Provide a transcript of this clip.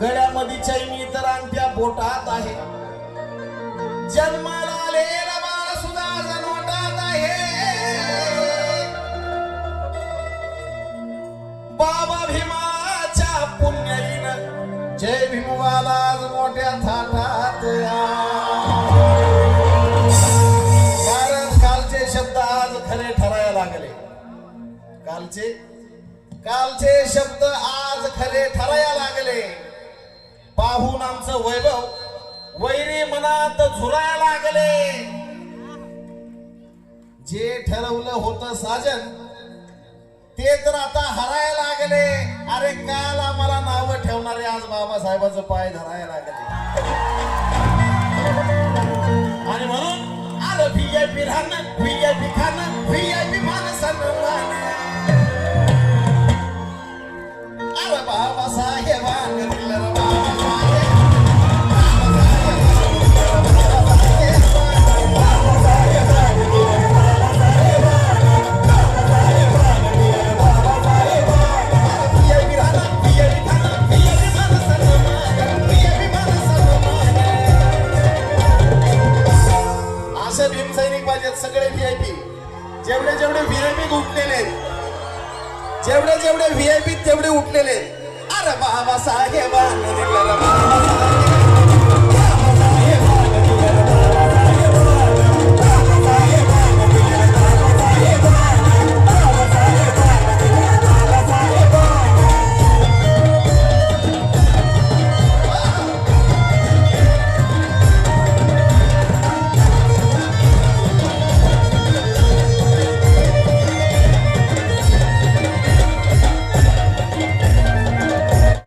गळ्यामध्ये चैनी तर अंगठ्या बोटात आहे. जन्माला आलेला बाळ सुद्धा जनोटात आहे. बाबा भीमाच्या पुण्याईनं जय भीमवाला आज मोठ्या थाटात कारण कालचे शब्द आज खरे ठरायला लागले. कालचे शब्द आज खरे ठरायला लागले. पाहून आमचं वैभव वैरी मनात झुरायला लागले. जे ठरवलं होतं साजन ते तर आता हरायला लागले. अरे काल आम्हाला नाव ठेवणारे आज बाबासाहेबांचं पाय धरायला लागले. आणि म्हणून आलं VIP राहणं, VIP खाणं, VIP मान सन्मान. अरे बाबासाहेबांनी दिलं सगळे VIP जेवढे VIP उठलेले जेवढे VIP तेवढे उठलेले. अरे बाबासाहेब